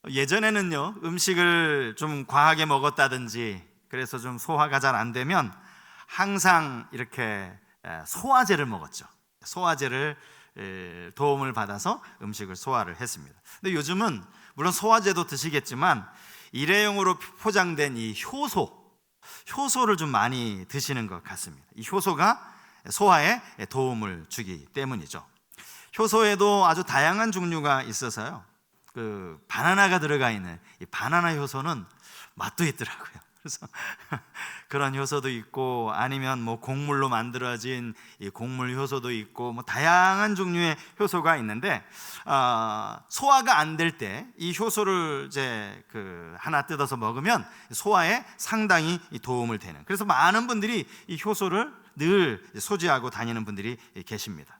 예전에는요, 음식을 좀 과하게 먹었다든지 그래서 좀 소화가 잘 안 되면 항상 이렇게 소화제를 먹었죠. 소화제를 도움을 받아서 음식을 소화를 했습니다. 근데 요즘은 물론 소화제도 드시겠지만 일회용으로 포장된 이 효소를 좀 많이 드시는 것 같습니다. 이 효소가 소화에 도움을 주기 때문이죠. 효소에도 아주 다양한 종류가 있어서요, 그 바나나가 들어가 있는 이 바나나 효소는 맛도 있더라고요. 그래서 그런 효소도 있고, 아니면 뭐 곡물로 만들어진 이 곡물 효소도 있고, 뭐 다양한 종류의 효소가 있는데, 소화가 안 될 때 이 효소를 이제 하나 뜯어서 먹으면 소화에 상당히 도움을 되는, 그래서 많은 분들이 이 효소를 늘 소지하고 다니는 분들이 계십니다.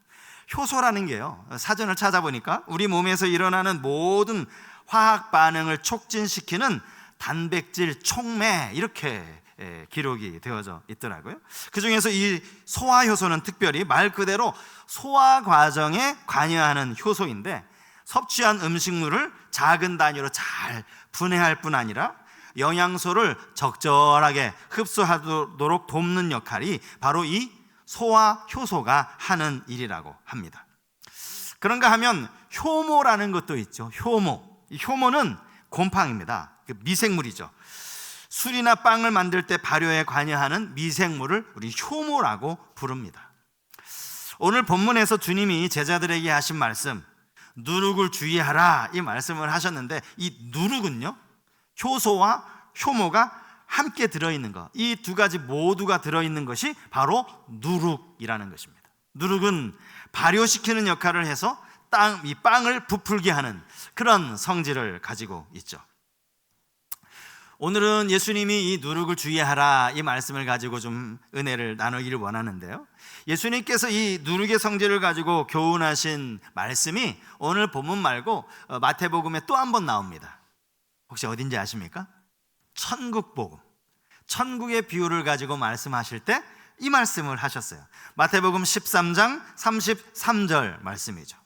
효소라는 게요, 사전을 찾아보니까 우리 몸에서 일어나는 모든 화학 반응을 촉진시키는 단백질 촉매, 이렇게 기록이 되어져 있더라고요. 그 중에서 이 소화 효소는 특별히 말 그대로 소화 과정에 관여하는 효소인데, 섭취한 음식물을 작은 단위로 잘 분해할 뿐 아니라 영양소를 적절하게 흡수하도록 돕는 역할이 바로 이 소화 효소가 하는 일이라고 합니다. 그런가 하면 효모라는 것도 있죠. 이 효모는 곰팡입니다. 미생물이죠. 술이나 빵을 만들 때 발효에 관여하는 미생물을 우리 효모라고 부릅니다. 오늘 본문에서 주님이 제자들에게 하신 말씀, 누룩을 주의하라, 이 말씀을 하셨는데, 이 누룩은요, 효소와 효모가 함께 들어있는 것, 이 두 가지 모두가 들어있는 것이 바로 누룩이라는 것입니다. 누룩은 발효시키는 역할을 해서 이 빵을 부풀게 하는 그런 성질을 가지고 있죠. 오늘은 예수님이 이 누룩을 주의하라, 이 말씀을 가지고 좀 은혜를 나누기를 원하는데요, 예수님께서 이 누룩의 성질을 가지고 교훈하신 말씀이 오늘 본문 말고 마태복음에 또 한 번 나옵니다. 혹시 어딘지 아십니까? 천국복음, 천국의 비유를 가지고 말씀하실 때 이 말씀을 하셨어요. 마태복음 13장 33절 말씀이죠.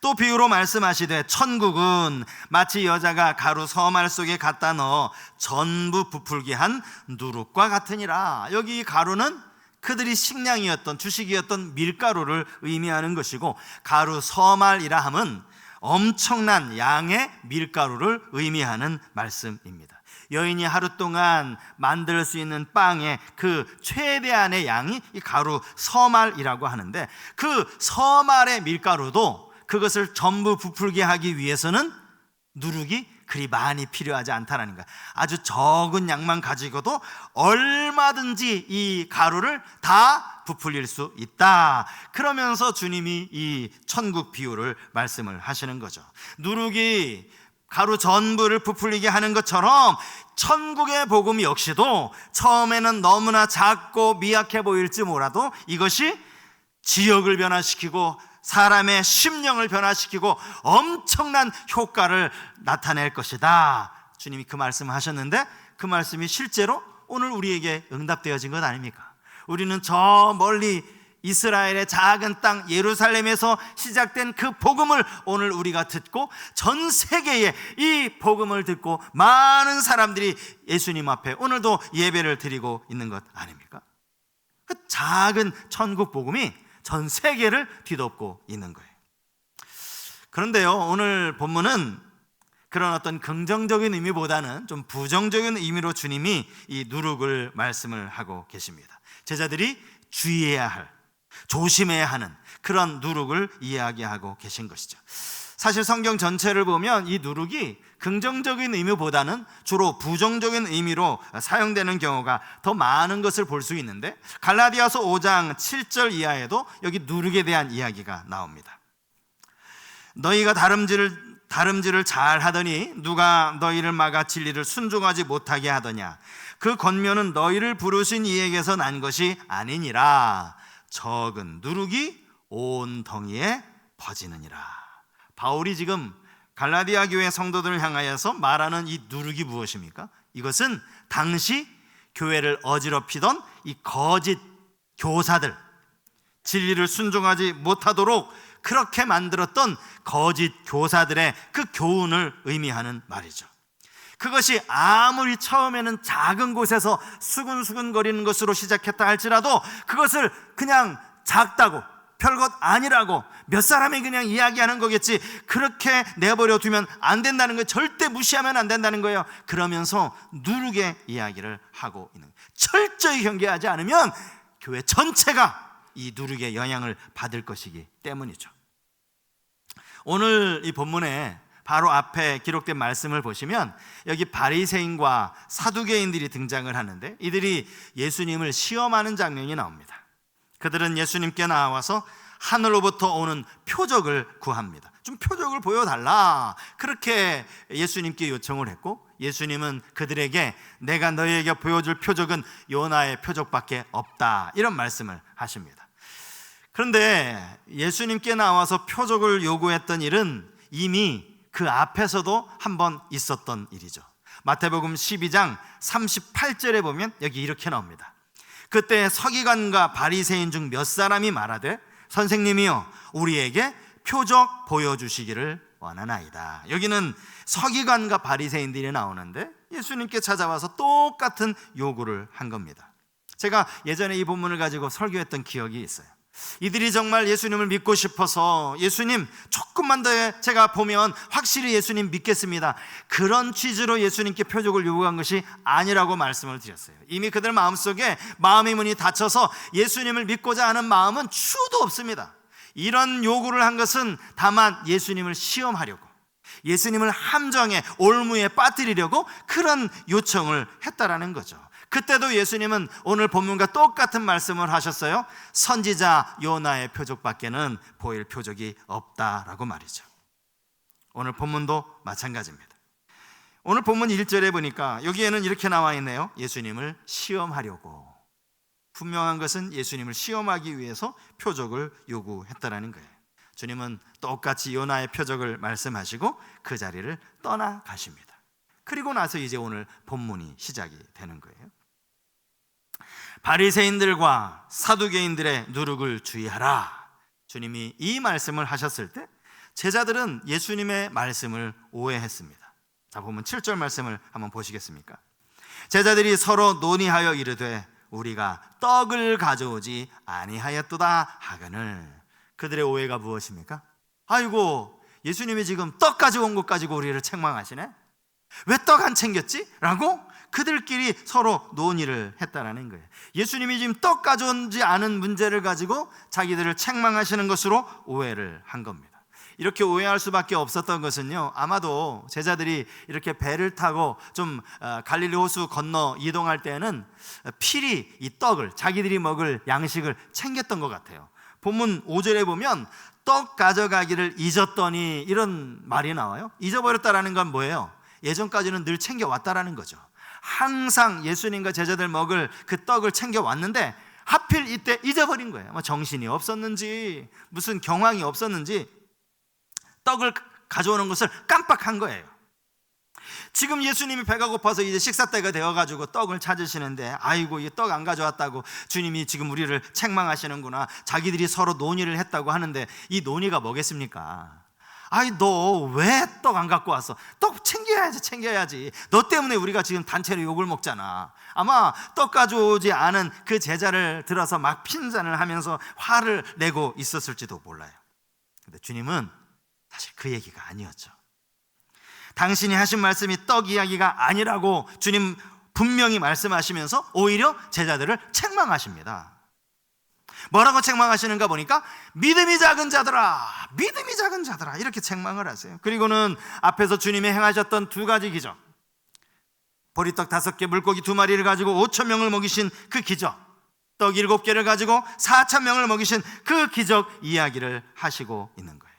또 비유로 말씀하시되 천국은 마치 여자가 가루 서말 속에 갖다 넣어 전부 부풀게 한 누룩과 같으니라. 여기 가루는 그들이 식량이었던, 주식이었던 밀가루를 의미하는 것이고, 가루 서말이라 함은 엄청난 양의 밀가루를 의미하는 말씀입니다. 여인이 하루 동안 만들 수 있는 빵의 그 최대한의 양이 이 가루 서말이라고 하는데, 그 서말의 밀가루도 그것을 전부 부풀게 하기 위해서는 누룩이 그리 많이 필요하지 않다라는 거야. 아주 적은 양만 가지고도 얼마든지 이 가루를 다 부풀릴 수 있다. 그러면서 주님이 이 천국 비유를 말씀을 하시는 거죠. 누룩이 가루 전부를 부풀리게 하는 것처럼 천국의 복음 역시도 처음에는 너무나 작고 미약해 보일지 몰라도 이것이 지역을 변화시키고 사람의 심령을 변화시키고 엄청난 효과를 나타낼 것이다. 주님이 그 말씀을 하셨는데, 그 말씀이 실제로 오늘 우리에게 응답되어진 것 아닙니까? 우리는 저 멀리 이스라엘의 작은 땅 예루살렘에서 시작된 그 복음을 오늘 우리가 듣고, 전 세계에 이 복음을 듣고 많은 사람들이 예수님 앞에 오늘도 예배를 드리고 있는 것 아닙니까? 그 작은 천국 복음이 전 세계를 뒤덮고 있는 거예요. 그런데요, 오늘 본문은 그런 어떤 긍정적인 의미보다는 좀 부정적인 의미로 주님이 이 누룩을 말씀을 하고 계십니다. 제자들이 주의해야 할, 조심해야 하는 그런 누룩을 이야기하고 계신 것이죠. 사실 성경 전체를 보면 이 누룩이 긍정적인 의미보다는 주로 부정적인 의미로 사용되는 경우가 더 많은 것을 볼 수 있는데, 갈라디아서 5장 7절 이하에도 여기 누룩에 대한 이야기가 나옵니다. 너희가 다름질을 잘 하더니 누가 너희를 막아 진리를 순종하지 못하게 하더냐. 그 권면은 너희를 부르신 이에게서 난 것이 아니니라. 적은 누룩이 온 덩이에 퍼지느니라. 바울이 지금 갈라디아 교회 성도들을 향하여서 말하는 이 누룩이 무엇입니까? 이것은 당시 교회를 어지럽히던 이 거짓 교사들, 진리를 순종하지 못하도록 그렇게 만들었던 거짓 교사들의 그 교훈을 의미하는 말이죠. 그것이 아무리 처음에는 작은 곳에서 수근수근거리는 것으로 시작했다 할지라도 그것을 그냥 작다고, 별것 아니라고, 몇 사람이 그냥 이야기하는 거겠지, 그렇게 내버려 두면 안 된다는 거예요. 절대 무시하면 안 된다는 거예요. 그러면서 누르게 이야기를 하고 있는 거예요. 철저히 경계하지 않으면 교회 전체가 이 누르게 영향을 받을 것이기 때문이죠. 오늘 이 본문에 바로 앞에 기록된 말씀을 보시면 여기 바리새인과 사두개인들이 등장을 하는데, 이들이 예수님을 시험하는 장면이 나옵니다. 그들은 예수님께 나와서 하늘로부터 오는 표적을 구합니다. 좀 표적을 보여달라, 그렇게 예수님께 요청을 했고, 예수님은 그들에게 내가 너희에게 보여줄 표적은 요나의 표적밖에 없다, 이런 말씀을 하십니다. 그런데 예수님께 나와서 표적을 요구했던 일은 이미 그 앞에서도 한번 있었던 일이죠. 마태복음 12장 38절에 보면 여기 이렇게 나옵니다. 그때 서기관과 바리새인 중 몇 사람이 말하되 선생님이여 우리에게 표적 보여주시기를 원하나이다. 여기는 서기관과 바리새인들이 나오는데 예수님께 찾아와서 똑같은 요구를 한 겁니다. 제가 예전에 이 본문을 가지고 설교했던 기억이 있어요. 이들이 정말 예수님을 믿고 싶어서 예수님 조금만 더 제가 보면 확실히 예수님 믿겠습니다, 그런 취지로 예수님께 표적을 요구한 것이 아니라고 말씀을 드렸어요. 이미 그들 마음속에 마음의 문이 닫혀서 예수님을 믿고자 하는 마음은 추도 없습니다. 이런 요구를 한 것은 다만 예수님을 시험하려고, 예수님을 함정에 올무에 빠뜨리려고 그런 요청을 했다라는 거죠. 그때도 예수님은 오늘 본문과 똑같은 말씀을 하셨어요. 선지자 요나의 표적밖에는 보일 표적이 없다라고 말이죠. 오늘 본문도 마찬가지입니다. 오늘 본문 1절에 보니까 여기에는 이렇게 나와 있네요. 예수님을 시험하려고. 분명한 것은 예수님을 시험하기 위해서 표적을 요구했다라는 거예요. 주님은 똑같이 요나의 표적을 말씀하시고 그 자리를 떠나가십니다. 그리고 나서 이제 오늘 본문이 시작이 되는 거예요. 바리새인들과 사두개인들의 누룩을 주의하라, 주님이 이 말씀을 하셨을 때 제자들은 예수님의 말씀을 오해했습니다. 자, 보면 7절 말씀을 한번 보시겠습니까? 제자들이 서로 논의하여 이르되 우리가 떡을 가져오지 아니하였도다 하거늘. 그들의 오해가 무엇입니까? 아이고, 예수님이 지금 떡 가져온 것 가지고 우리를 책망하시네? 왜 떡 안 챙겼지? 라고 그들끼리 서로 논의를 했다라는 거예요. 예수님이 지금 떡 가져오지 않은 문제를 가지고 자기들을 책망하시는 것으로 오해를 한 겁니다. 이렇게 오해할 수밖에 없었던 것은요, 아마도 제자들이 이렇게 배를 타고 좀 갈릴리 호수 건너 이동할 때는 필히 이 떡을, 자기들이 먹을 양식을 챙겼던 것 같아요. 본문 5절에 보면 떡 가져가기를 잊었더니 이런 말이 나와요. 잊어버렸다라는 건 뭐예요? 예전까지는 늘 챙겨왔다라는 거죠. 항상 예수님과 제자들 먹을 그 떡을 챙겨왔는데 하필 이때 잊어버린 거예요. 뭐 정신이 없었는지 무슨 경황이 없었는지 떡을 가져오는 것을 깜빡한 거예요. 지금 예수님이 배가 고파서 이제 식사 때가 되어가지고 떡을 찾으시는데, 아이고 이 떡 안 가져왔다고 주님이 지금 우리를 책망하시는구나, 자기들이 서로 논의를 했다고 하는데 이 논의가 뭐겠습니까? 아이 너 왜 떡 안 갖고 왔어? 떡 챙겨야지. 너 때문에 우리가 지금 단체로 욕을 먹잖아. 아마 떡 가져오지 않은 그 제자를 들어서 막 핀잔을 하면서 화를 내고 있었을지도 몰라요. 근데 주님은 사실 그 얘기가 아니었죠. 당신이 하신 말씀이 떡 이야기가 아니라고 주님 분명히 말씀하시면서 오히려 제자들을 책망하십니다. 뭐라고 책망하시는가 보니까 믿음이 작은 자들아, 믿음이 작은 자들아, 이렇게 책망을 하세요. 그리고는 앞에서 주님이 행하셨던 두 가지 기적, 보리떡 5개 물고기 2마리를 가지고 5,000명을 먹이신 그 기적, 떡 7개를 가지고 4,000명을 먹이신 그 기적 이야기를 하시고 있는 거예요.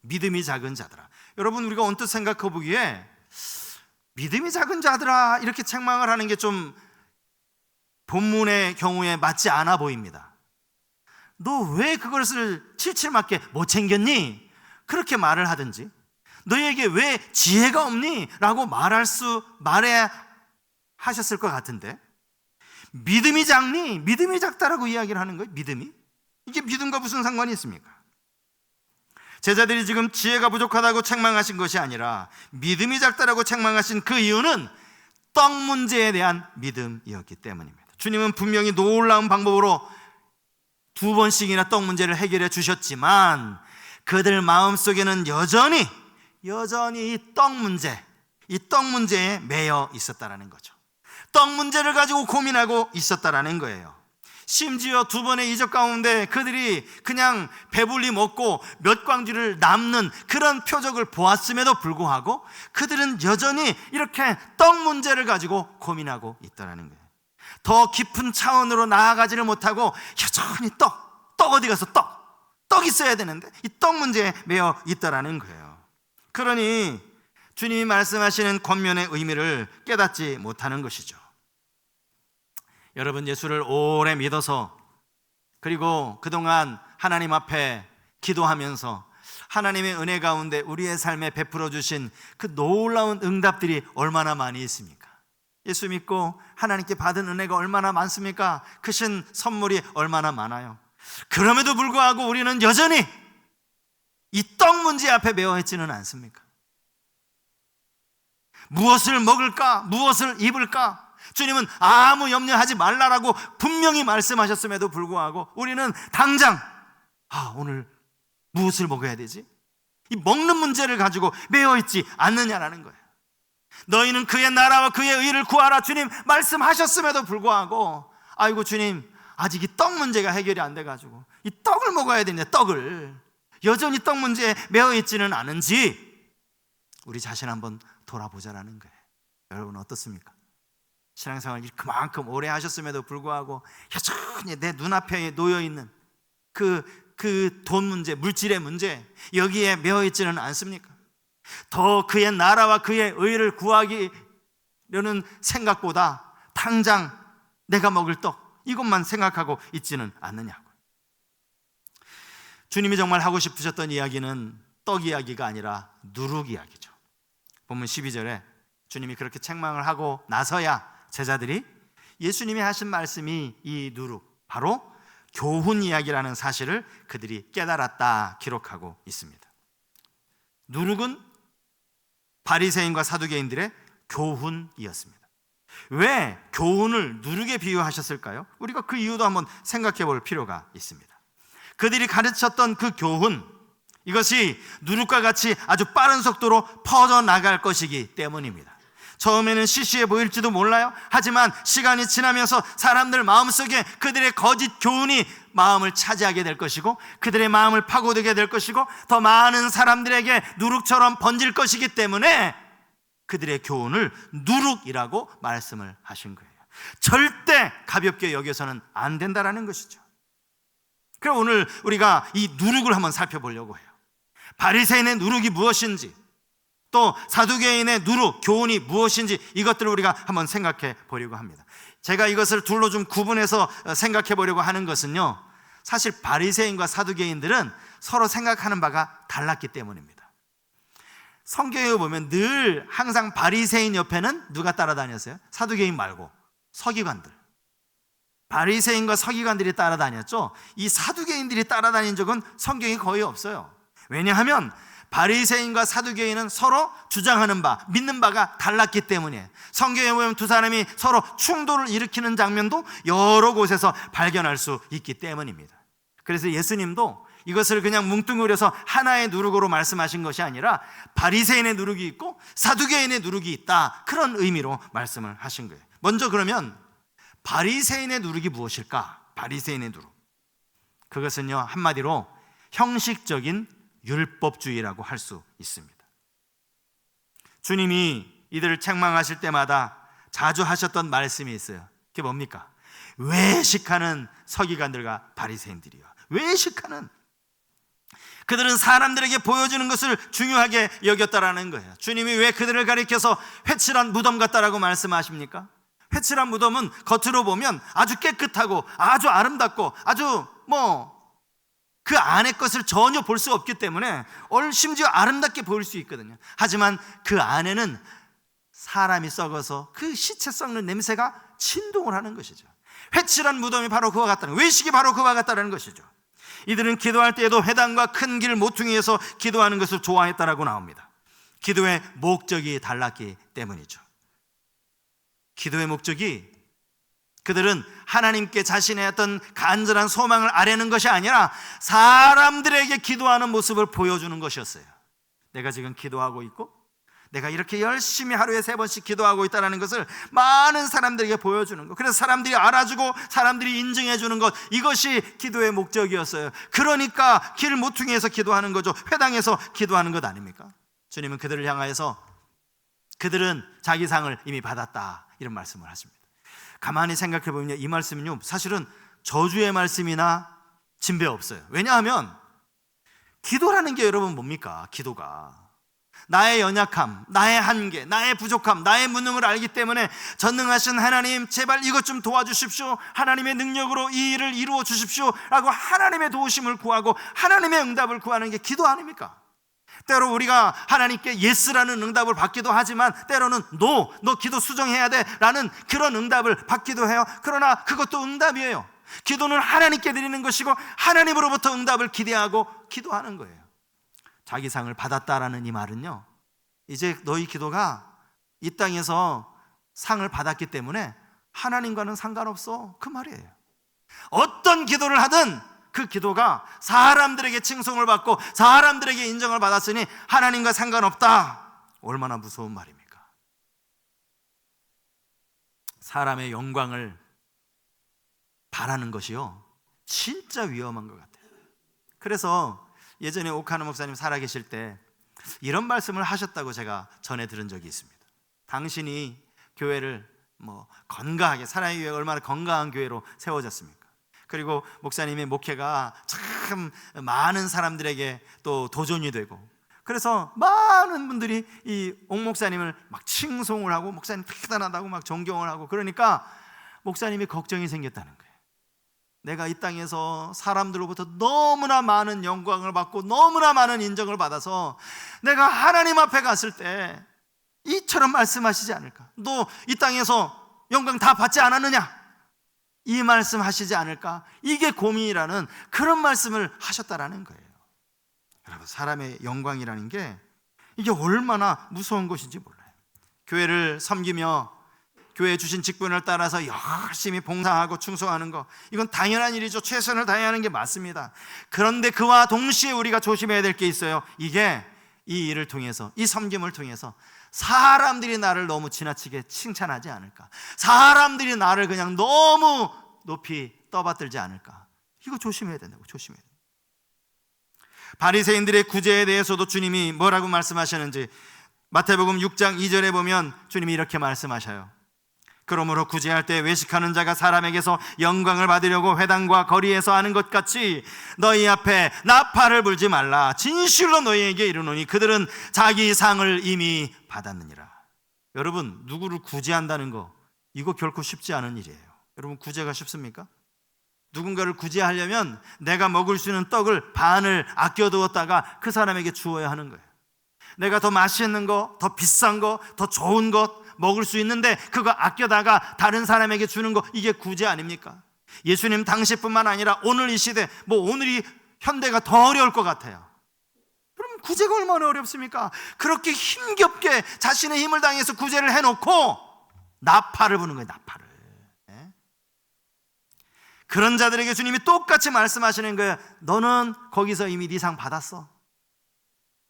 믿음이 작은 자들아. 여러분, 우리가 언뜻 생각해 보기에 믿음이 작은 자들아 이렇게 책망을 하는 게 좀 본문의 경우에 맞지 않아 보입니다. 너 왜 그것을 칠칠맞게 못 챙겼니? 그렇게 말을 하든지, 너에게 왜 지혜가 없니? 라고 말해야 하셨을 것 같은데, 믿음이 작니? 믿음이 작다라고 이야기를 하는 거예요. 믿음이? 이게 믿음과 무슨 상관이 있습니까? 제자들이 지금 지혜가 부족하다고 책망하신 것이 아니라 믿음이 작다라고 책망하신 그 이유는 떡 문제에 대한 믿음이었기 때문입니다. 주님은 분명히 놀라운 방법으로 2번씩이나 떡 문제를 해결해 주셨지만 그들 마음속에는 여전히 이 떡 문제에 매여 있었다라는 거죠. 떡 문제를 가지고 고민하고 있었다라는 거예요. 심지어 2번의 이적 가운데 그들이 그냥 배불리 먹고 몇 광주를 남는 그런 표적을 보았음에도 불구하고 그들은 여전히 이렇게 떡 문제를 가지고 고민하고 있다는 거예요. 더 깊은 차원으로 나아가지를 못하고 여전히 떡 어디 가서 떡 있어야 되는데 이 떡 문제에 매여 있다는 거예요. 그러니 주님이 말씀하시는 권면의 의미를 깨닫지 못하는 것이죠. 여러분, 예수를 오래 믿어서 그리고 그동안 하나님 앞에 기도하면서 하나님의 은혜 가운데 우리의 삶에 베풀어 주신 그 놀라운 응답들이 얼마나 많이 있습니까? 예수 믿고 하나님께 받은 은혜가 얼마나 많습니까? 크신 선물이 얼마나 많아요. 그럼에도 불구하고 우리는 여전히 이 떡 문제 앞에 매여 있지는 않습니까? 무엇을 먹을까? 무엇을 입을까? 주님은 아무 염려하지 말라라고 분명히 말씀하셨음에도 불구하고 우리는 당장 오늘 무엇을 먹어야 되지? 이 먹는 문제를 가지고 매여 있지 않느냐라는 거예요. 너희는 그의 나라와 그의 의를 구하라 주님 말씀하셨음에도 불구하고 아이고 주님 아직 이 떡 문제가 해결이 안 돼가지고 이 떡을 먹어야 되는데 떡을 여전히 떡 문제에 매여 있지는 않은지 우리 자신 한번 돌아보자라는 거예요. 여러분 어떻습니까? 신앙생활을 그만큼 오래 하셨음에도 불구하고 여전히 내 눈앞에 놓여있는 그 돈 문제, 물질의 문제 여기에 매여있지는 않습니까? 더 그의 나라와 그의 의를 구하기려는 생각보다 당장 내가 먹을 떡 이것만 생각하고 있지는 않느냐고. 주님이 정말 하고 싶으셨던 이야기는 떡 이야기가 아니라 누룩 이야기죠. 본문 12절에 주님이 그렇게 책망을 하고 나서야 제자들이 예수님이 하신 말씀이 이 누룩, 바로 교훈 이야기라는 사실을 그들이 깨달았다 기록하고 있습니다. 누룩은 바리새인과 사두개인들의 교훈이었습니다. 왜 교훈을 누룩에 비유하셨을까요? 우리가 그 이유도 한번 생각해 볼 필요가 있습니다. 그들이 가르쳤던 그 교훈, 이것이 누룩과 같이 아주 빠른 속도로 퍼져나갈 것이기 때문입니다. 처음에는 시시해 보일지도 몰라요. 하지만 시간이 지나면서 사람들 마음속에 그들의 거짓 교훈이 마음을 차지하게 될 것이고 그들의 마음을 파고들게 될 것이고 더 많은 사람들에게 누룩처럼 번질 것이기 때문에 그들의 교훈을 누룩이라고 말씀을 하신 거예요. 절대 가볍게 여겨서는 안 된다라는 것이죠. 그럼 오늘 우리가 이 누룩을 한번 살펴보려고 해요. 바리새인의 누룩이 무엇인지, 또 사두개인의 누룩, 교훈이 무엇인지 이것들을 우리가 한번 생각해 보려고 합니다. 제가 이것을 둘로 좀 구분해서 생각해 보려고 하는 것은요, 사실 바리새인과 사두개인들은 서로 생각하는 바가 달랐기 때문입니다. 성경에 보면 늘 항상 바리새인 옆에는 누가 따라다녔어요? 사두개인 말고 서기관들. 바리새인과 서기관들이 따라다녔죠. 이 사두개인들이 따라다닌 적은 성경에 거의 없어요. 왜냐하면 바리새인과 사두개인은 서로 주장하는 바, 믿는 바가 달랐기 때문에 성경에 보면 두 사람이 서로 충돌을 일으키는 장면도 여러 곳에서 발견할 수 있기 때문입니다. 그래서 예수님도 이것을 그냥 뭉뚱그려서 하나의 누룩으로 말씀하신 것이 아니라 바리새인의 누룩이 있고 사두개인의 누룩이 있다, 그런 의미로 말씀을 하신 거예요. 먼저 그러면 바리새인의 누룩이 무엇일까? 바리새인의 누룩, 그것은요 한마디로 형식적인 율법주의라고 할 수 있습니다. 주님이 이들을 책망하실 때마다 자주 하셨던 말씀이 있어요. 그게 뭡니까? 외식하는 서기관들과 바리새인들이요. 외식하는, 그들은 사람들에게 보여주는 것을 중요하게 여겼다라는 거예요. 주님이 왜 그들을 가리켜서 회칠한 무덤 같다라고 말씀하십니까? 회칠한 무덤은 겉으로 보면 아주 깨끗하고 아주 아름답고 아주 그 안의 것을 전혀 볼 수 없기 때문에 심지어 아름답게 보일 수 있거든요. 하지만 그 안에는 사람이 썩어서 그 시체 썩는 냄새가 진동을 하는 것이죠. 회칠한 무덤이 바로 그와 같다는, 외식이 바로 그와 같다는 것이죠. 이들은 기도할 때에도 회당과 큰 길 모퉁이에서 기도하는 것을 좋아했다라고 나옵니다. 기도의 목적이 달랐기 때문이죠. 기도의 목적이 그들은 하나님께 자신의 어떤 간절한 소망을 아뢰는 것이 아니라 사람들에게 기도하는 모습을 보여주는 것이었어요. 내가 지금 기도하고 있고 내가 이렇게 열심히 하루에 3번씩 기도하고 있다는 것을 많은 사람들에게 보여주는 것, 그래서 사람들이 알아주고 사람들이 인정해 주는 것, 이것이 기도의 목적이었어요. 그러니까 길 모퉁이에서 기도하는 거죠. 회당에서 기도하는 것 아닙니까? 주님은 그들을 향하여서 그들은 자기 상을 이미 받았다, 이런 말씀을 하십니다. 가만히 생각해 보면 이 말씀은요, 사실은 저주의 말씀이나 진배 없어요. 왜냐하면 기도라는 게 여러분 뭡니까? 기도가 나의 연약함, 나의 한계, 나의 부족함, 나의 무능을 알기 때문에 전능하신 하나님, 제발 이것 좀 도와주십시오, 하나님의 능력으로 이 일을 이루어 주십시오 라고 하나님의 도우심을 구하고 하나님의 응답을 구하는 게 기도 아닙니까? 때로 우리가 하나님께 예스라는 응답을 받기도 하지만 때로는 노, 너 기도 수정해야 돼 라는 그런 응답을 받기도 해요. 그러나 그것도 응답이에요. 기도는 하나님께 드리는 것이고 하나님으로부터 응답을 기대하고 기도하는 거예요. 자기 상을 받았다라는 이 말은요, 이제 너희 기도가 이 땅에서 상을 받았기 때문에 하나님과는 상관없어, 그 말이에요. 어떤 기도를 하든 그 기도가 사람들에게 칭송을 받고 사람들에게 인정을 받았으니 하나님과 상관없다. 얼마나 무서운 말입니까? 사람의 영광을 바라는 것이요, 진짜 위험한 것 같아요. 그래서 예전에 오카노 목사님 살아계실 때 이런 말씀을 하셨다고 제가 전해 들은 적이 있습니다. 당신이 교회를 건강하게, 사랑의 교회가 얼마나 건강한 교회로 세워졌습니까? 그리고 목사님의 목회가 참 많은 사람들에게 또 도전이 되고, 그래서 많은 분들이 이 옥 목사님을 막 칭송을 하고 목사님 대단하다고 막 존경을 하고, 그러니까 목사님이 걱정이 생겼다는 거예요. 내가 이 땅에서 사람들로부터 너무나 많은 영광을 받고 너무나 많은 인정을 받아서 내가 하나님 앞에 갔을 때 이처럼 말씀하시지 않을까? 너 이 땅에서 영광 다 받지 않았느냐? 이 말씀 하시지 않을까? 이게 고민이라는 그런 말씀을 하셨다라는 거예요. 여러분, 사람의 영광이라는 게 이게 얼마나 무서운 것인지 몰라요. 교회를 섬기며 교회에 주신 직분을 따라서 열심히 봉사하고 충성하는 거, 이건 당연한 일이죠. 최선을 다해야 하는 게 맞습니다. 그런데 그와 동시에 우리가 조심해야 될 게 있어요. 이게 이 일을 통해서, 이 섬김을 통해서 사람들이 나를 너무 지나치게 칭찬하지 않을까, 사람들이 나를 그냥 너무 높이 떠받들지 않을까, 이거 조심해야 된다고. 조심해야 된다. 바리새인들의 구제에 대해서도 주님이 뭐라고 말씀하셨는지 마태복음 6장 2절에 보면 주님이 이렇게 말씀하셔요. 그러므로 구제할 때 외식하는 자가 사람에게서 영광을 받으려고 회당과 거리에서 하는 것 같이 너희 앞에 나팔을 불지 말라. 진실로 너희에게 이르노니 그들은 자기 상을 이미 받았느니라. 여러분, 누구를 구제한다는 거, 이거 결코 쉽지 않은 일이에요. 여러분, 구제가 쉽습니까? 누군가를 구제하려면 내가 먹을 수 있는 떡을 반을 아껴두었다가 그 사람에게 주어야 하는 거예요. 내가 더 맛있는 거, 더 비싼 거, 더 좋은 것 먹을 수 있는데 그거 아껴다가 다른 사람에게 주는 거, 이게 구제 아닙니까? 예수님 당시뿐만 아니라 오늘 이 시대, 오늘이 현대가 더 어려울 것 같아요. 그럼 구제가 얼마나 어렵습니까? 그렇게 힘겹게 자신의 힘을 당해서 구제를 해놓고 나팔을 부는 거예요. 나팔을. 그런 자들에게 주님이 똑같이 말씀하시는 거예요. 너는 거기서 이미 네 상 받았어.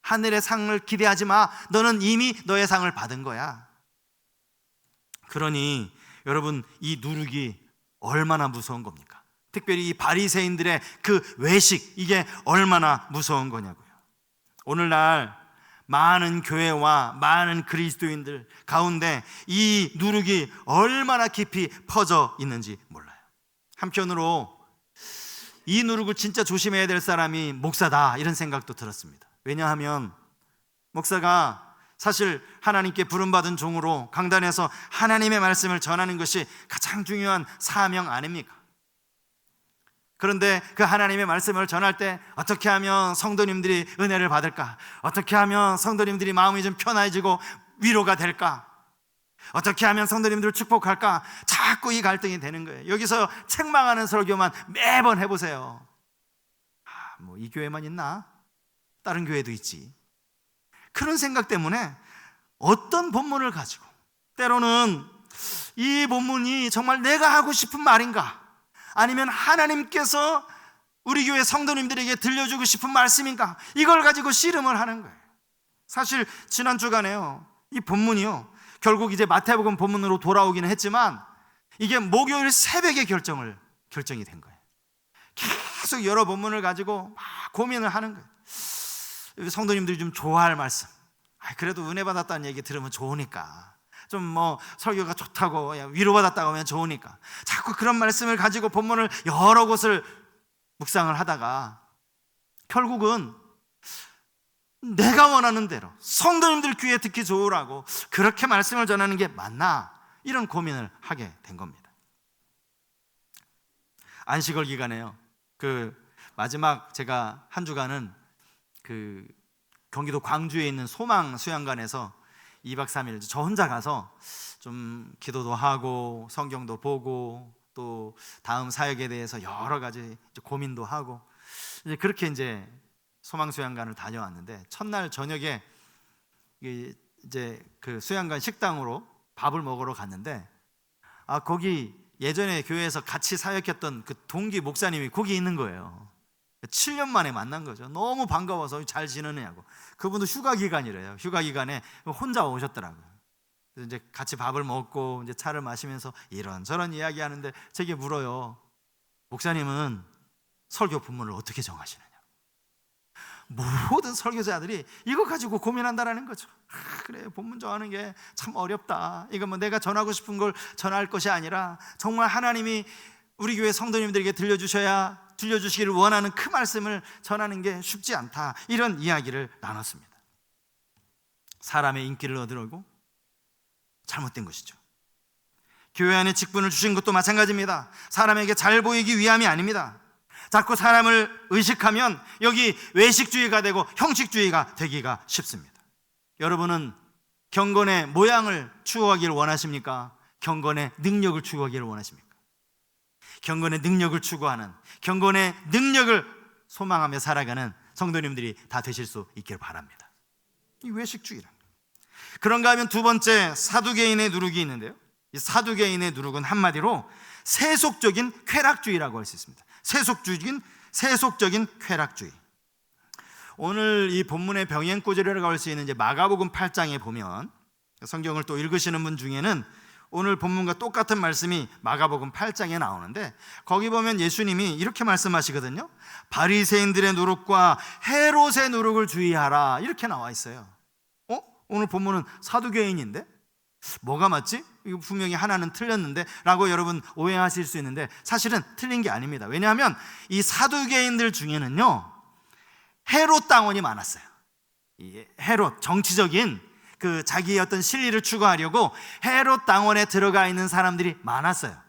하늘의 상을 기대하지 마. 너는 이미 너의 상을 받은 거야. 그러니 여러분, 이 누룩이 얼마나 무서운 겁니까? 특별히 이 바리새인들의 그 외식, 이게 얼마나 무서운 거냐고요. 오늘날 많은 교회와 많은 그리스도인들 가운데 이 누룩이 얼마나 깊이 퍼져 있는지 몰라요. 한편으로 이 누룩을 진짜 조심해야 될 사람이 목사다, 이런 생각도 들었습니다. 왜냐하면 목사가 사실 하나님께 부름받은 종으로 강단에서 하나님의 말씀을 전하는 것이 가장 중요한 사명 아닙니까? 그런데 그 하나님의 말씀을 전할 때 어떻게 하면 성도님들이 은혜를 받을까? 어떻게 하면 성도님들이 마음이 좀 편해지고 위로가 될까? 어떻게 하면 성도님들을 축복할까? 자꾸 이 갈등이 되는 거예요. 여기서 책망하는 설교만 매번 해보세요. 뭐 이 교회만 있나? 다른 교회도 있지. 그런 생각 때문에 어떤 본문을 가지고, 때로는 이 본문이 정말 내가 하고 싶은 말인가, 아니면 하나님께서 우리 교회 성도님들에게 들려주고 싶은 말씀인가, 이걸 가지고 씨름을 하는 거예요. 사실 지난 주간에요, 이 본문이요, 결국 이제 마태복음 본문으로 돌아오기는 했지만 이게 목요일 새벽에 결정이 된 거예요. 계속 여러 본문을 가지고 막 고민을 하는 거예요. 성도님들이 좀 좋아할 말씀, 그래도 은혜 받았다는 얘기 들으면 좋으니까, 좀 뭐 설교가 좋다고 위로받았다고 하면 좋으니까 자꾸 그런 말씀을 가지고 본문을 여러 곳을 묵상을 하다가 결국은 내가 원하는 대로 성도님들 귀에 듣기 좋으라고 그렇게 말씀을 전하는 게 맞나, 이런 고민을 하게 된 겁니다. 안식월 기간에요, 그 마지막 제가 한 주간은 그 경기도 광주에 있는 소망 수양관에서 2박 3일 저 혼자 가서 좀 기도도 하고 성경도 보고 또 다음 사역에 대해서 여러 가지 고민도 하고, 이제 그렇게 이제 소망 수양관을 다녀왔는데, 첫날 저녁에 이제 그 수양관 식당으로 밥을 먹으러 갔는데, 거기 예전에 교회에서 같이 사역했던 그 동기 목사님이 거기 있는 거예요. 7년 만에 만난 거죠. 너무 반가워서 잘 지내냐고. 그분도 휴가 기간이래요. 휴가 기간에 혼자 오셨더라고요. 그래서 이제 같이 밥을 먹고 이제 차를 마시면서 이런저런 이야기하는데 제게 물어요. 목사님은 설교 본문을 어떻게 정하시느냐. 모든 설교자들이 이거 가지고 고민한다라는 거죠. 그래, 본문 정하는 게 참 어렵다. 이거 뭐 내가 전하고 싶은 걸 전할 것이 아니라 정말 하나님이 우리 교회 성도님들에게 들려주시기를 원하는 그 말씀을 전하는 게 쉽지 않다, 이런 이야기를 나눴습니다. 사람의 인기를 얻으려고 잘못된 것이죠. 교회 안에 직분을 주신 것도 마찬가지입니다. 사람에게 잘 보이기 위함이 아닙니다. 자꾸 사람을 의식하면 여기 외식주의가 되고 형식주의가 되기가 쉽습니다. 여러분은 경건의 모양을 추구하기를 원하십니까? 경건의 능력을 추구하기를 원하십니까? 경건의 능력을 추구하는, 경건의 능력을 소망하며 살아가는 성도님들이 다 되실 수 있기를 바랍니다. 이 외식주의란, 그런가 하면 두 번째, 사두개인의 누룩이 있는데요, 이 사두개인의 누룩은 한마디로 세속적인 쾌락주의라고 할 수 있습니다. 세속적인 쾌락주의. 오늘 이 본문의 병행구절이라고 할 수 있는 이제 마가복음 8장에 보면, 성경을 또 읽으시는 분 중에는 오늘 본문과 똑같은 말씀이 마가복음 8장에 나오는데, 거기 보면 예수님이 이렇게 말씀하시거든요. 바리새인들의 누룩과 헤롯의 누룩을 주의하라, 이렇게 나와 있어요. 오늘 본문은 사두개인인데 뭐가 맞지? 이거 분명히 하나는 틀렸는데 라고 여러분 오해하실 수 있는데, 사실은 틀린 게 아닙니다. 왜냐하면 이 사두개인들 중에는요, 헤롯 당원이 많았어요. 이 헤롯, 정치적인 그 자기의 어떤 실리를 추구하려고 헤롯 당원에 들어가 있는 사람들이 많았어요.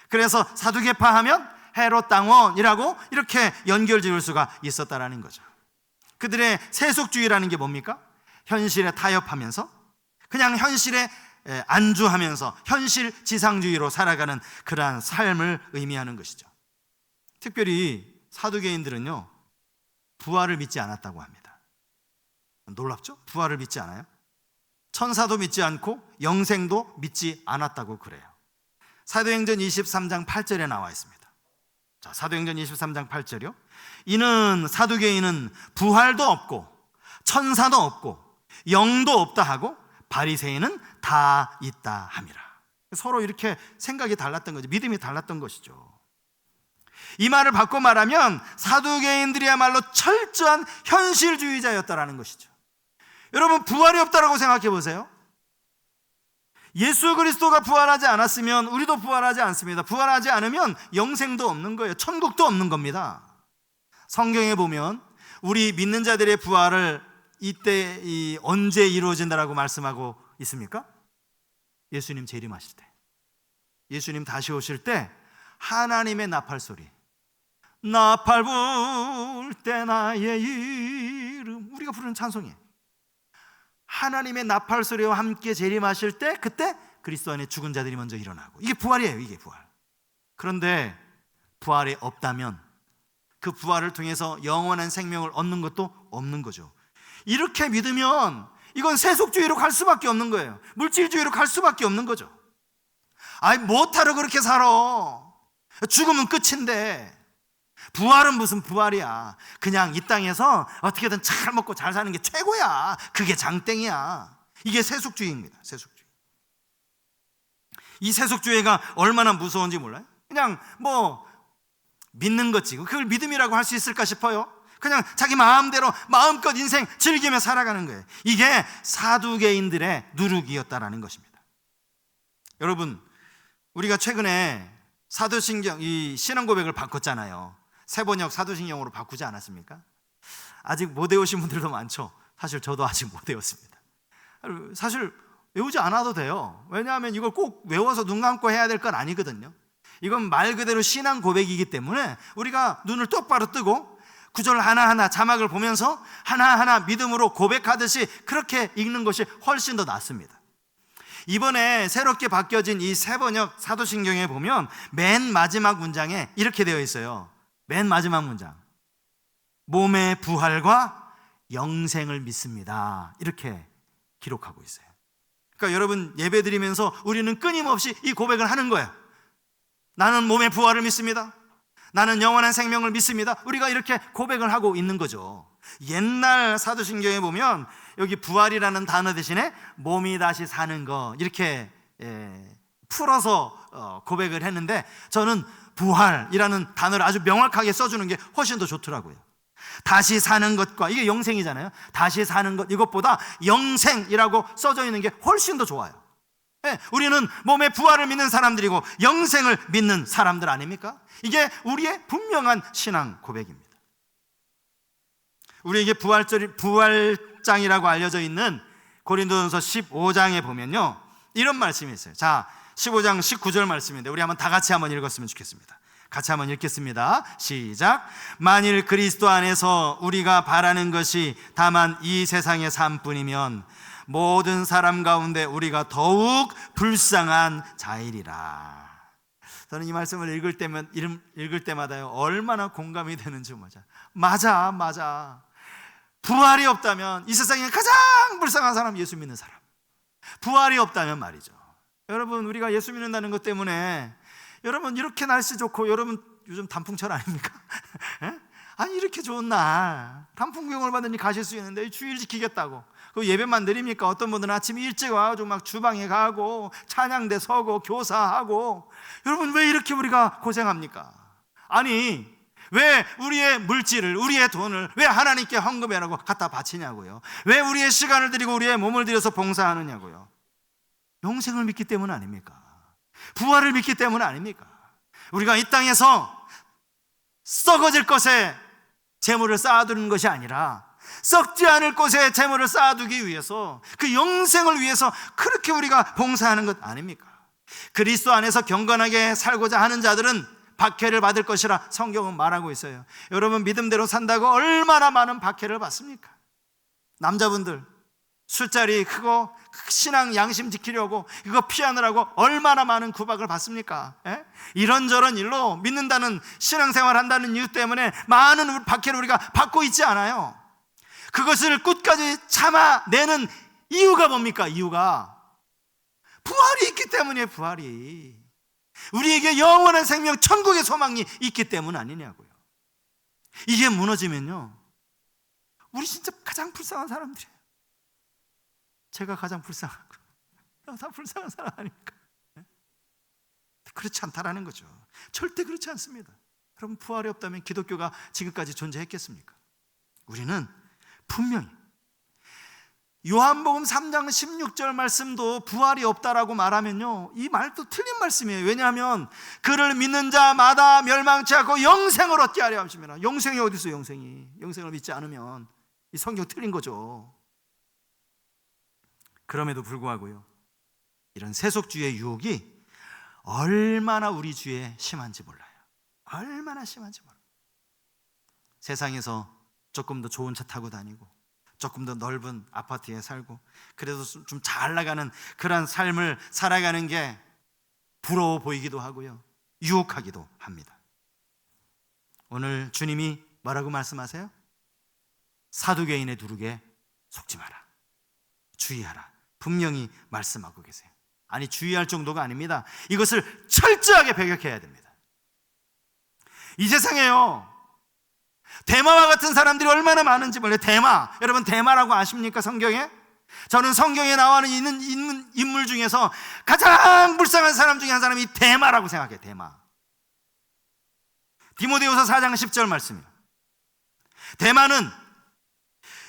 그래서 사두개파 하면 헤롯 당원이라고 이렇게 연결 지을 수가 있었다라는 거죠. 그들의 세속주의라는 게 뭡니까? 현실에 타협하면서 그냥 현실에 안주하면서 현실 지상주의로 살아가는 그러한 삶을 의미하는 것이죠. 특별히 사두개인들은요, 부활을 믿지 않았다고 합니다. 놀랍죠? 부활을 믿지 않아요? 천사도 믿지 않고 영생도 믿지 않았다고 그래요. 사도행전 23장 8절에 나와 있습니다. 자, 사도행전 23장 8절이요. 이는 사두개인은 부활도 없고 천사도 없고 영도 없다 하고 바리새인은 다 있다 함이라. 서로 이렇게 생각이 달랐던 거죠. 믿음이 달랐던 것이죠. 이 말을 바꿔 말하면 사두개인들이야말로 철저한 현실주의자였다라는 것이죠. 여러분, 부활이 없다라고 생각해 보세요. 예수 그리스도가 부활하지 않았으면 우리도 부활하지 않습니다. 부활하지 않으면 영생도 없는 거예요. 천국도 없는 겁니다. 성경에 보면 우리 믿는 자들의 부활을 이때 언제 이루어진다라고 말씀하고 있습니까? 예수님 재림하실 때, 예수님 다시 오실 때 하나님의 나팔 소리, 나팔 불 때 나의 이름, 우리가 부르는 찬송이에요. 하나님의 나팔 소리와 함께 재림하실 때, 그때 그리스도 안에 죽은 자들이 먼저 일어나고, 이게 부활이에요. 이게 부활. 그런데 부활이 없다면 그 부활을 통해서 영원한 생명을 얻는 것도 없는 거죠. 이렇게 믿으면 이건 세속주의로 갈 수밖에 없는 거예요. 물질주의로 갈 수밖에 없는 거죠. 아니, 못하러 그렇게 살아. 죽으면 끝인데. 부활은 무슨 부활이야. 그냥 이 땅에서 어떻게든 잘 먹고 잘 사는 게 최고야. 그게 장땡이야. 이게 세속주의입니다. 세속주의. 이 세속주의가 얼마나 무서운지 몰라요? 그냥 믿는 거지. 그걸 믿음이라고 할 수 있을까 싶어요. 그냥 자기 마음대로 마음껏 인생 즐기며 살아가는 거예요. 이게 사두개인들의 누룩이었다라는 것입니다. 여러분, 우리가 최근에 사도신경, 이 신앙 고백을 바꿨잖아요. 세번역 사도신경으로 바꾸지 않았습니까? 아직 못 외우신 분들도 많죠. 사실 저도 아직 못 외웠습니다. 사실 외우지 않아도 돼요. 왜냐하면 이걸 꼭 외워서 눈 감고 해야 될 건 아니거든요. 이건 말 그대로 신앙 고백이기 때문에 우리가 눈을 똑바로 뜨고 구절 하나하나 자막을 보면서 하나하나 믿음으로 고백하듯이 그렇게 읽는 것이 훨씬 더 낫습니다. 이번에 새롭게 바뀌어진 이 세번역 사도신경에 보면 맨 마지막 문장에 이렇게 되어 있어요. 맨 마지막 문장, 몸의 부활과 영생을 믿습니다, 이렇게 기록하고 있어요. 그러니까 여러분, 예배 드리면서 우리는 끊임없이 이 고백을 하는 거예요. 나는 몸의 부활을 믿습니다. 나는 영원한 생명을 믿습니다. 우리가 이렇게 고백을 하고 있는 거죠. 옛날 사도신경에 보면 여기 부활이라는 단어 대신에 몸이 다시 사는 거, 이렇게 풀어서 고백을 했는데, 저는 부활이라는 단어를 아주 명확하게 써주는 게 훨씬 더 좋더라고요. 다시 사는 것과, 이게 영생이잖아요. 다시 사는 것, 이것보다 영생이라고 써져 있는 게 훨씬 더 좋아요. 우리는 몸의 부활을 믿는 사람들이고 영생을 믿는 사람들 아닙니까? 이게 우리의 분명한 신앙 고백입니다. 우리에게 부활장이라고 알려져 있는 고린도전서 15장에 보면요, 이런 말씀이 있어요. 자, 15장 19절 말씀인데 우리 한번 다 같이 한번 읽었으면 좋겠습니다. 같이 한번 읽겠습니다. 시작. 만일 그리스도 안에서 우리가 바라는 것이 다만 이 세상의 삶뿐이면 모든 사람 가운데 우리가 더욱 불쌍한 자이리라. 저는 이 말씀을 읽을 때마다요, 얼마나 공감이 되는지. 맞아. 부활이 없다면 이 세상에 가장 불쌍한 사람, 예수 믿는 사람. 부활이 없다면 말이죠. 여러분, 우리가 예수 믿는다는 것 때문에, 여러분, 이렇게 날씨 좋고, 여러분 요즘 단풍철 아닙니까? 아니, 이렇게 좋은 날 단풍 구경을 받으니 가실 수 있는데 주일 지키겠다고 그 예배만 드립니까? 어떤 분들은 아침 일찍 와가지고 막 주방에 가고 찬양대 서고 교사하고. 여러분, 왜 이렇게 우리가 고생합니까? 아니, 왜 우리의 물질을, 우리의 돈을 왜 하나님께 헌금해라고 갖다 바치냐고요? 왜 우리의 시간을 드리고 우리의 몸을 들여서 봉사하느냐고요? 영생을 믿기 때문 아닙니까? 부활을 믿기 때문 아닙니까? 우리가 이 땅에서 썩어질 것에 재물을 쌓아두는 것이 아니라 썩지 않을 곳에 재물을 쌓아두기 위해서, 그 영생을 위해서 그렇게 우리가 봉사하는 것 아닙니까? 그리스도 안에서 경건하게 살고자 하는 자들은 박해를 받을 것이라 성경은 말하고 있어요. 여러분, 믿음대로 산다고 얼마나 많은 박해를 받습니까? 남자분들 술자리 크고 신앙 양심 지키려고 이거 피하느라고 얼마나 많은 구박을 받습니까? 이런저런 일로 믿는다는, 신앙생활 한다는 이유 때문에 많은 박해를 우리가 받고 있지 않아요? 그것을 끝까지 참아내는 이유가 뭡니까? 이유가 부활이 있기 때문이에요. 부활이 우리에게 영원한 생명, 천국의 소망이 있기 때문 아니냐고요. 이게 무너지면요, 우리 진짜 가장 불쌍한 사람들이에요. 제가 가장 불쌍하고 다 불쌍한 사람 아닙니까? 그렇지 않다라는 거죠. 절대 그렇지 않습니다. 여러분, 부활이 없다면 기독교가 지금까지 존재했겠습니까? 우리는 분명히 요한복음 3장 16절 말씀도 부활이 없다라고 말하면요, 이 말도 틀린 말씀이에요. 왜냐하면 그를 믿는 자마다 멸망치 않고 영생을 얻게 하려 하십니다. 영생이 어디 있어요? 영생을 믿지 않으면 이 성경 틀린 거죠. 그럼에도 불구하고요, 이런 세속주의의 유혹이 얼마나 우리 주위에 심한지 몰라요. 얼마나 심한지 몰라요. 세상에서 조금 더 좋은 차 타고 다니고 조금 더 넓은 아파트에 살고 그래도 좀 잘 나가는 그런 삶을 살아가는 게 부러워 보이기도 하고요, 유혹하기도 합니다. 오늘 주님이 뭐라고 말씀하세요? 사두개인의 누룩에 속지 마라, 주의하라, 분명히 말씀하고 계세요. 아니, 주의할 정도가 아닙니다. 이것을 철저하게 배격해야 됩니다. 이 세상에요, 대마와 같은 사람들이 얼마나 많은지 몰라요. 대마, 여러분 대마라고 아십니까? 성경에? 저는 성경에 나와 있는 인물 중에서 가장 불쌍한 사람 중에 한 사람이 대마라고 생각해요. 대마. 디모데후서 4장 10절 말씀이에요. 대마는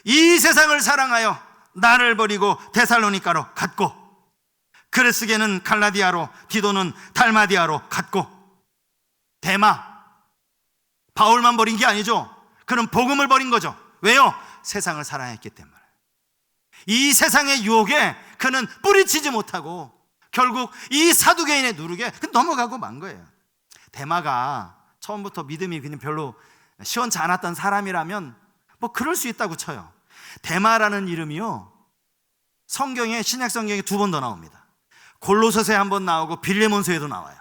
이 세상을 사랑하여 나를 버리고 데살로니가로 갔고, 그레스게는 갈라디아로, 디도는 달마디아로 갔고. 대마, 바울만 버린 게 아니죠. 그는 복음을 버린 거죠. 왜요? 세상을 사랑했기 때문에. 이 세상의 유혹에 그는 뿌리치지 못하고 결국 이 사두개인의 누룩에 넘어가고 만 거예요. 대마가 처음부터 믿음이 그냥 별로 시원치 않았던 사람이라면 뭐 그럴 수 있다고 쳐요. 대마라는 이름이요, 성경에, 신약 성경에 2번 더 나옵니다. 골로새서에 1번 나오고 빌레몬서에도 나와요.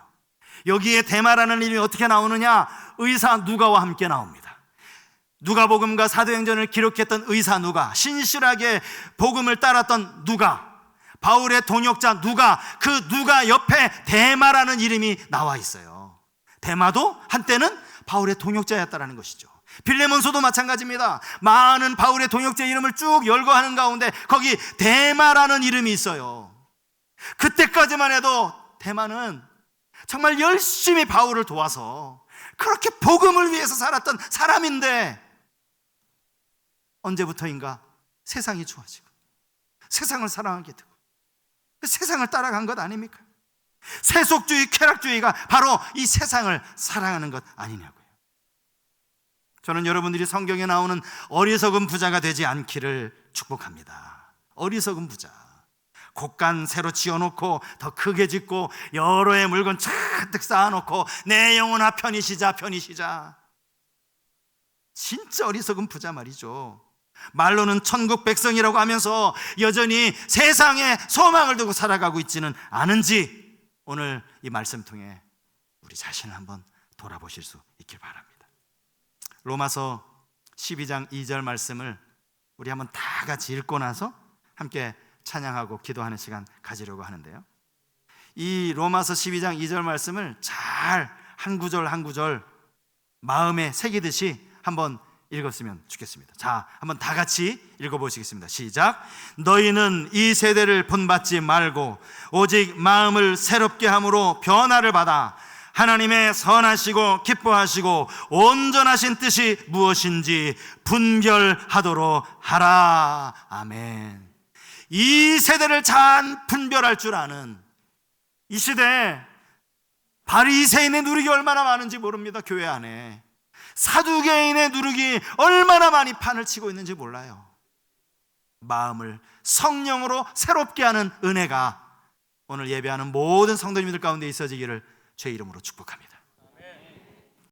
여기에 대마라는 이름이 어떻게 나오느냐? 의사 누가와 함께 나옵니다. 누가복음과 사도행전을 기록했던 의사 누가, 신실하게 복음을 따랐던 누가, 바울의 동역자 누가, 그 누가 옆에 대마라는 이름이 나와 있어요. 대마도 한때는 바울의 동역자였다는 것이죠. 빌레몬서도 마찬가지입니다. 많은 바울의 동역자 이름을 쭉 열거하는 가운데 거기 대마라는 이름이 있어요. 그때까지만 해도 대마는 정말 열심히 바울을 도와서 그렇게 복음을 위해서 살았던 사람인데, 언제부터인가 세상이 좋아지고 세상을 사랑하게 되고 세상을 따라간 것 아닙니까? 세속주의, 쾌락주의가 바로 이 세상을 사랑하는 것 아니냐고요. 저는 여러분들이 성경에 나오는 어리석은 부자가 되지 않기를 축복합니다. 어리석은 부자, 곡간 새로 지어놓고 더 크게 짓고 여러 해 물건 잔뜩 쌓아놓고 내 영혼아 편히 쉬자, 편히 쉬자. 진짜 어리석은 부자 말이죠. 말로는 천국 백성이라고 하면서 여전히 세상에 소망을 두고 살아가고 있지는 않은지, 오늘 이 말씀 통해 우리 자신을 한번 돌아보실 수 있길 바랍니다. 로마서 12장 2절 말씀을 우리 한번 다 같이 읽고 나서 함께 찬양하고 기도하는 시간 가지려고 하는데요, 이 로마서 12장 2절 말씀을 잘 한 구절 한 구절 마음에 새기듯이 한번 읽었으면 좋겠습니다. 자, 한번 다 같이 읽어보시겠습니다. 시작. 너희는 이 세대를 본받지 말고 오직 마음을 새롭게 함으로 변화를 받아 하나님의 선하시고 기뻐하시고 온전하신 뜻이 무엇인지 분별하도록 하라. 아멘. 이 세대를 잘 분별할 줄 아는, 이 시대에 바리새인의 누룩이 얼마나 많은지 모릅니다. 교회 안에 사두개인의 누룩이 얼마나 많이 판을 치고 있는지 몰라요. 마음을 성령으로 새롭게 하는 은혜가 오늘 예배하는 모든 성도님들 가운데 있어지기를 주의 이름으로 축복합니다.